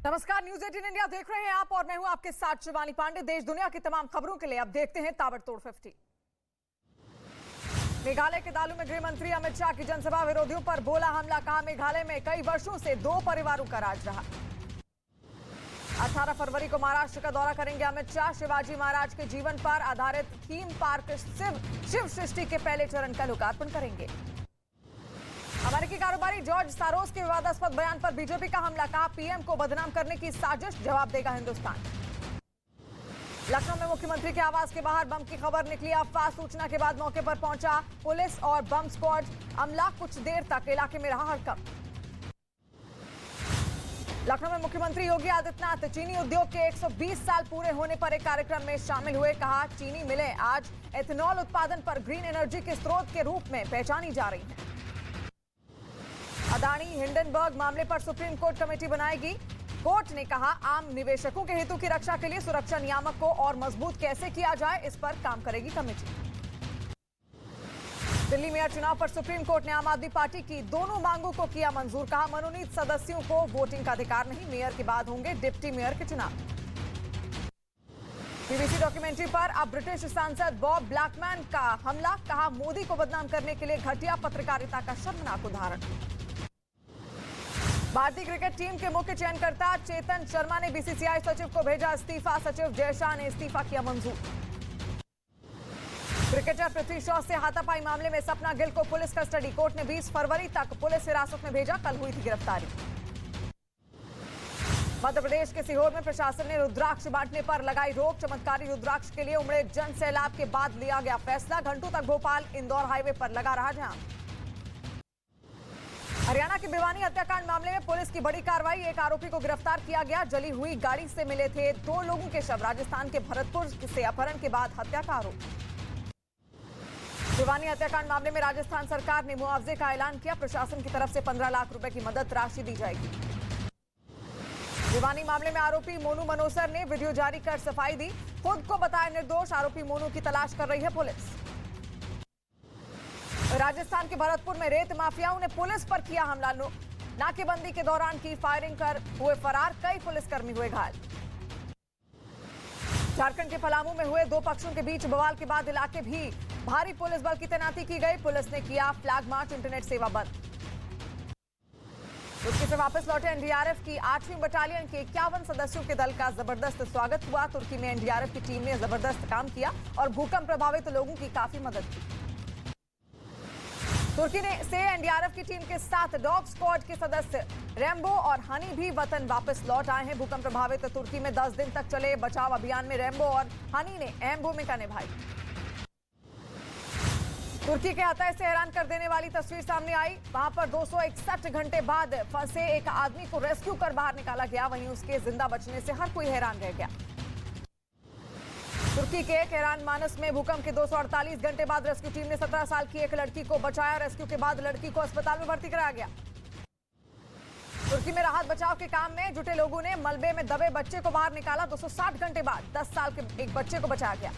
नमस्कार, news 18 India देख रहे हैं आप और मैं हूं आपके साथ शिवानी पांडे। देश दुनिया की तमाम खबरों के लिए अब देखते हैं ताबड़तोड़ 50। मेघालय के दालू में गृह मंत्री अमित शाह की जनसभा, विरोधियों पर बोला हमला, कहा मेघालय में कई वर्षों से 2 परिवारों का राज रहा। 18 फरवरी को महाराष्ट्र का दौरा करेंगे अमित शाह। शिवाजी महाराज के जीवन पर आधारित थीम पार्क शिव सृष्टि के पहले चरण का लोकार्पण करेंगे। अमेरिकी कारोबारी जॉर्ज सारोस के विवादास्पद बयान पर बीजेपी का हमला, कहा पीएम को बदनाम करने की साजिश, जवाब देगा हिंदुस्तान। लखनऊ में मुख्यमंत्री के आवास के बाहर बम की खबर निकली, अफवाह सूचना के बाद मौके पर पहुंचा पुलिस और बम स्क्वाड। अमला कुछ देर तक इलाके में रहा हड़कंप। लखनऊ में मुख्यमंत्री योगी आदित्यनाथ चीनी उद्योग के 120 साल पूरे होने पर एक कार्यक्रम में शामिल हुए, कहा चीनी मिलें आज एथेनॉल उत्पादन पर ग्रीन एनर्जी के स्रोत के रूप में पहचानी जा रही हैं। अदानी हिंडनबर्ग मामले पर सुप्रीम कोर्ट कमेटी बनाएगी। कोर्ट ने कहा आम निवेशकों के हितों की रक्षा के लिए सुरक्षा नियामक को और मजबूत कैसे किया जाए, इस पर काम करेगी कमेटी। दिल्ली मेयर चुनाव पर सुप्रीम कोर्ट ने आम आदमी पार्टी की दोनों मांगों को किया मंजूर, कहा मनोनीत सदस्यों को वोटिंग का अधिकार नहीं, मेयर के बाद होंगे डिप्टी मेयर के चुनाव। बीबीसी डॉक्यूमेंट्री पर अब ब्रिटिश सांसद बॉब ब्लैकमैन का हमला, कहा मोदी को बदनाम करने के लिए घटिया पत्रकारिता का शर्मनाक उदाहरण। भारतीय क्रिकेट टीम के मुख्य चयनकर्ता चेतन शर्मा ने बीसीसीआई सचिव को भेजा इस्तीफा, सचिव जयशाह ने इस्तीफा किया मंजूर। क्रिकेटर पृथ्वी शॉ से हाथापाई मामले में सपना गिल को पुलिस कस्टडी, कोर्ट ने 20 फरवरी तक पुलिस हिरासत में भेजा, कल हुई थी गिरफ्तारी। मध्य प्रदेश के सीहोर में प्रशासन ने रुद्राक्ष बांटने पर लगाई रोक, चमत्कारी रुद्राक्ष के लिए उमड़े जन सैलाब के बाद लिया गया फैसला, घंटों तक भोपाल इंदौर हाईवे पर लगा रहा जाम। हरियाणा के भिवानी हत्याकांड मामले में पुलिस की बड़ी कार्रवाई, एक आरोपी को गिरफ्तार किया गया, जली हुई गाड़ी से मिले थे 2 लोगों के शव, राजस्थान के भरतपुर से अपहरण के बाद हत्या का आरोप। भिवानी हत्याकांड मामले में राजस्थान सरकार ने मुआवजे का ऐलान किया, प्रशासन की तरफ से 15 लाख रुपए की मदद राशि दी जाएगी। भिवानी मामले में आरोपी मोनू मनोसर ने वीडियो जारी कर सफाई दी, खुद को बताया निर्दोष, आरोपी मोनू की तलाश कर रही है पुलिस। राजस्थान के भरतपुर में रेत माफियाओं ने पुलिस पर किया हमला, नाकेबंदी के दौरान की फायरिंग कर हुए फरार, कई पुलिसकर्मी हुए घायल। झारखंड के पलामू में हुए 2 पक्षों के बीच बवाल के बाद इलाके भी भारी पुलिस बल की तैनाती की गई, पुलिस ने किया फ्लैग मार्च, इंटरनेट सेवा बंद। तुर्की से वापस लौटे एनडीआरएफ की 8वीं बटालियन के 51 सदस्यों के दल का जबरदस्त स्वागत हुआ। तुर्की में एनडीआरएफ की टीम ने जबरदस्त काम किया और भूकंप प्रभावित लोगों की काफी मदद की। तुर्की से एनडीआरएफ की टीम के साथ डॉग स्क्वाड के सदस्य रैम्बो और हनी भी वतन वापस लौट आए हैं। भूकंप प्रभावित तुर्की में 10 दिन तक चले बचाव अभियान में रैम्बो और हनी ने अहम भूमिका निभाई। तुर्की के हत्या से हैरान कर देने वाली तस्वीर सामने आई, वहां पर 261 घंटे बाद फंसे एक आदमी को रेस्क्यू कर बाहर निकाला गया, वहीं उसके जिंदा बचने से हर कोई हैरान रह गया। तुर्की के कैरान मानस में भूकंप के 248 घंटे बाद रेस्क्यू टीम ने 17 साल की एक लड़की को बचाया, रेस्क्यू के बाद लड़की को अस्पताल में भर्ती कराया गया। तुर्की में राहत बचाव के काम में जुटे लोगों ने मलबे में दबे बच्चे को बाहर निकाला, 260 घंटे बाद 10 साल के एक बच्चे को बचाया गया।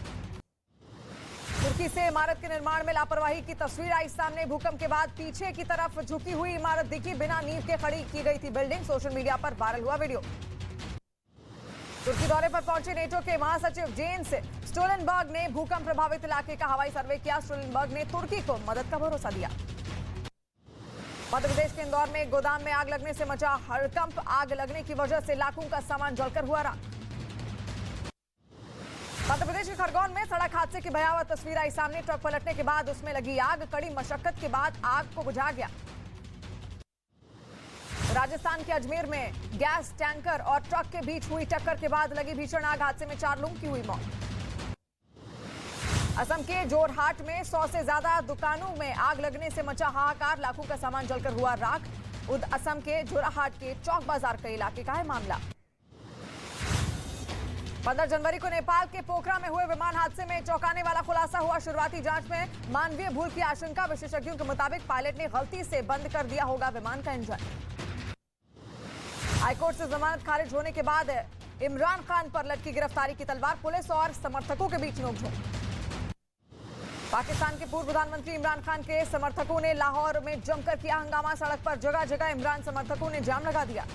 तुर्की से इमारत के निर्माण में लापरवाही की तस्वीर आई सामने, भूकंप के बाद पीछे की तरफ झुकी हुई इमारत दिखी, बिना नींव के खड़ी की गई थी बिल्डिंग, सोशल मीडिया पर वायरल हुआ वीडियो। तुर्की दौरे पर पहुंचे नेटो के महासचिव जेन्स स्टोलनबर्ग ने भूकंप प्रभावित इलाके का हवाई सर्वे किया, स्टोलनबर्ग ने तुर्की को मदद का भरोसा दिया। मध्य प्रदेश के इंदौर में एक गोदाम में आग लगने से मचा हड़कंप, आग लगने की वजह से लाखों का सामान जलकर हुआ राख। मध्य प्रदेश के खरगोन में सड़क हादसे की भयावह तस्वीर आई सामने, ट्रक पलटने के बाद उसमें लगी आग, कड़ी मशक्कत के बाद आग को बुझा गया। राजस्थान के अजमेर में गैस टैंकर और ट्रक के बीच हुई टक्कर के बाद लगी भीषण आग, हादसे में 4 लोगों की हुई मौत। असम के जोरहाट में 100 से ज्यादा दुकानों में आग लगने से मचा हाहाकार, लाखों का सामान जलकर हुआ राख। असम के जोरहाट के चौक बाजार के इलाके का है मामला। 15 जनवरी को नेपाल के पोखरा में हुए विमान हादसे में चौंकाने वाला खुलासा हुआ, शुरुआती जांच में मानवीय भूल की आशंका, विशेषज्ञों के मुताबिक पायलट ने गलती से बंद कर दिया होगा विमान का इंजन। हाईकोर्ट से जमानत खारिज होने के बाद इमरान खान पर लटकी गिरफ्तारी की तलवार, पुलिस और समर्थकों के बीच नोकझोंक। पाकिस्तान के पूर्व प्रधानमंत्री इमरान खान के समर्थकों ने लाहौर में जमकर किया हंगामा, सड़क पर जगह जगह इमरान समर्थकों ने जाम लगा दिया।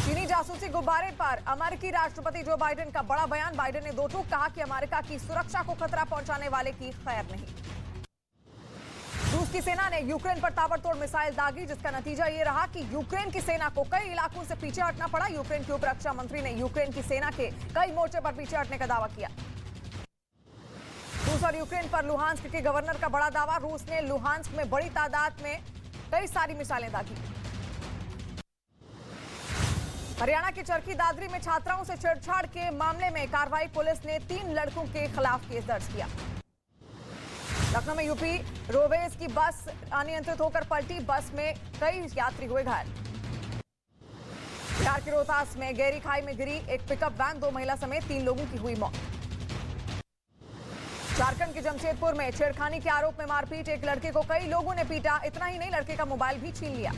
चीनी जासूसी गुब्बारे पर अमेरिकी राष्ट्रपति जो बाइडेन का बड़ा बयान। बाइडेन ने दो टूक कहा कि अमेरिका की सुरक्षा को खतरा पहुंचाने वाले की खैर नहीं। रूस की सेना ने यूक्रेन पर ताबड़तोड़ मिसाइल दागी, जिसका नतीजा ये रहा कि यूक्रेन की सेना को कई इलाकों से पीछे हटना पड़ा। यूक्रेन के उप रक्षा मंत्री ने यूक्रेन की सेना के कई मोर्चे पर पीछे हटने का दावा किया। रूस और यूक्रेन पर लुहांस्क के गवर्नर का बड़ा दावा। रूस ने लुहांस्क में बड़ी तादाद में कई सारी मिसाइलें दागी। हरियाणा के चरखी दादरी में छात्राओं से छेड़छाड़ के मामले में कार्रवाई। पुलिस ने 3 लड़कों के खिलाफ केस दर्ज किया। लखनऊ में यूपी रोडवेज की बस अनियंत्रित होकर पलटी। बस में कई यात्री हुए घायल। बिहार के रोहतास में गहरी खाई में गिरी एक पिकअप वैन। 2 महिला समेत 3 लोगों की हुई मौत। झारखंड के जमशेदपुर में छेड़खानी के आरोप में मारपीट। एक लड़के को कई लोगों ने पीटा। इतना ही नहीं, लड़के का मोबाइल भी छीन लिया।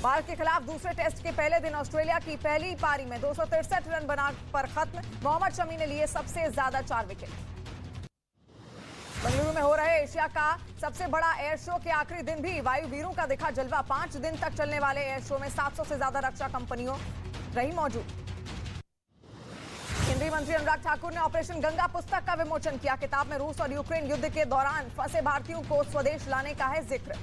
भारत के खिलाफ दूसरे टेस्ट के पहले दिन ऑस्ट्रेलिया की पहली पारी में 263 रन बनाकर खत्म। मोहम्मद शमी ने लिए सबसे ज्यादा 4 विकेट। बेंगलुरु में हो रहे एशिया का सबसे बड़ा एयर शो के आखिरी दिन भी वायुवीरों का दिखा जलवा। 5 दिन तक चलने वाले एयर शो में 700 से ज्यादा रक्षा कंपनियों रही मौजूद। केंद्रीय मंत्री अनुराग ठाकुर ने ऑपरेशन गंगा पुस्तक का विमोचन किया। किताब में रूस और यूक्रेन युद्ध के दौरान फंसे भारतीयों को स्वदेश लाने का है जिक्र।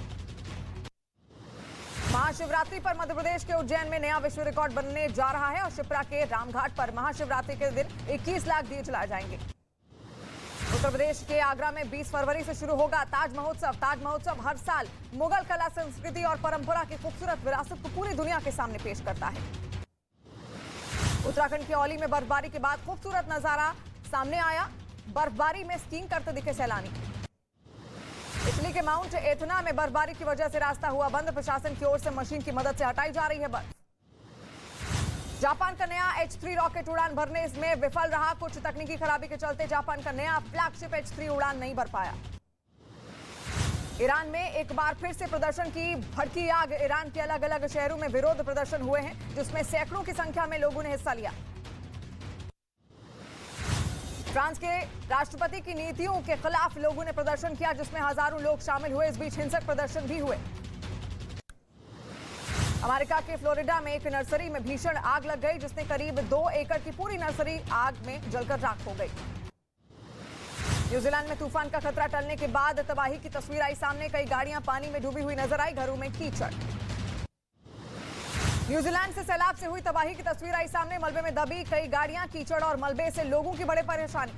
महाशिवरात्रि पर मध्य प्रदेश के उज्जैन में नया विश्व रिकॉर्ड बनने जा रहा है और शिप्रा के रामघाट पर महाशिवरात्रि के दिन 21 लाख दिए जलाए जाएंगे। उत्तर प्रदेश के आगरा में 20 फरवरी से शुरू होगा ताज महोत्सव। ताज महोत्सव हर साल मुगल कला, संस्कृति और परंपरा की खूबसूरत विरासत को पूरी दुनिया के सामने पेश करता है। उत्तराखंड के औली में बर्फबारी के बाद खूबसूरत नजारा सामने आया। बर्फबारी में स्कीइंग करते दिखे सैलानी। इटली के माउंट एथना में बर्फबारी की वजह से रास्ता हुआ बंद। प्रशासन की ओर से मशीन की मदद से हटाई जा रही है बर्फ। जापान का नया H3 रॉकेट उड़ान भरने में विफल रहा। कुछ तकनीकी खराबी के चलते जापान का नया फ्लैगशिप H3 उड़ान नहीं भर पाया। ईरान में एक बार फिर से प्रदर्शन की भड़की आग। ईरान के अलग अलग शहरों में विरोध प्रदर्शन हुए हैं, जिसमें सैकड़ों की संख्या में लोगों ने हिस्सा लिया। फ्रांस के राष्ट्रपति की नीतियों के खिलाफ लोगों ने प्रदर्शन किया, जिसमें हजारों लोग शामिल हुए। इस बीच हिंसक प्रदर्शन भी हुए। अमेरिका के फ्लोरिडा में एक नर्सरी में भीषण आग लग गई, जिसने करीब 2 एकड़ की पूरी नर्सरी आग में जलकर राख हो गई। न्यूजीलैंड में तूफान का खतरा टलने के बाद तबाही की तस्वीर आई सामने। कई गाड़ियां पानी में डूबी हुई नजर आई, घरों में कीचड़। न्यूजीलैंड से सैलाब से हुई तबाही की तस्वीर आई सामने। मलबे में दबी कई गाड़ियां, कीचड़ और मलबे से लोगों की बड़ी परेशानी।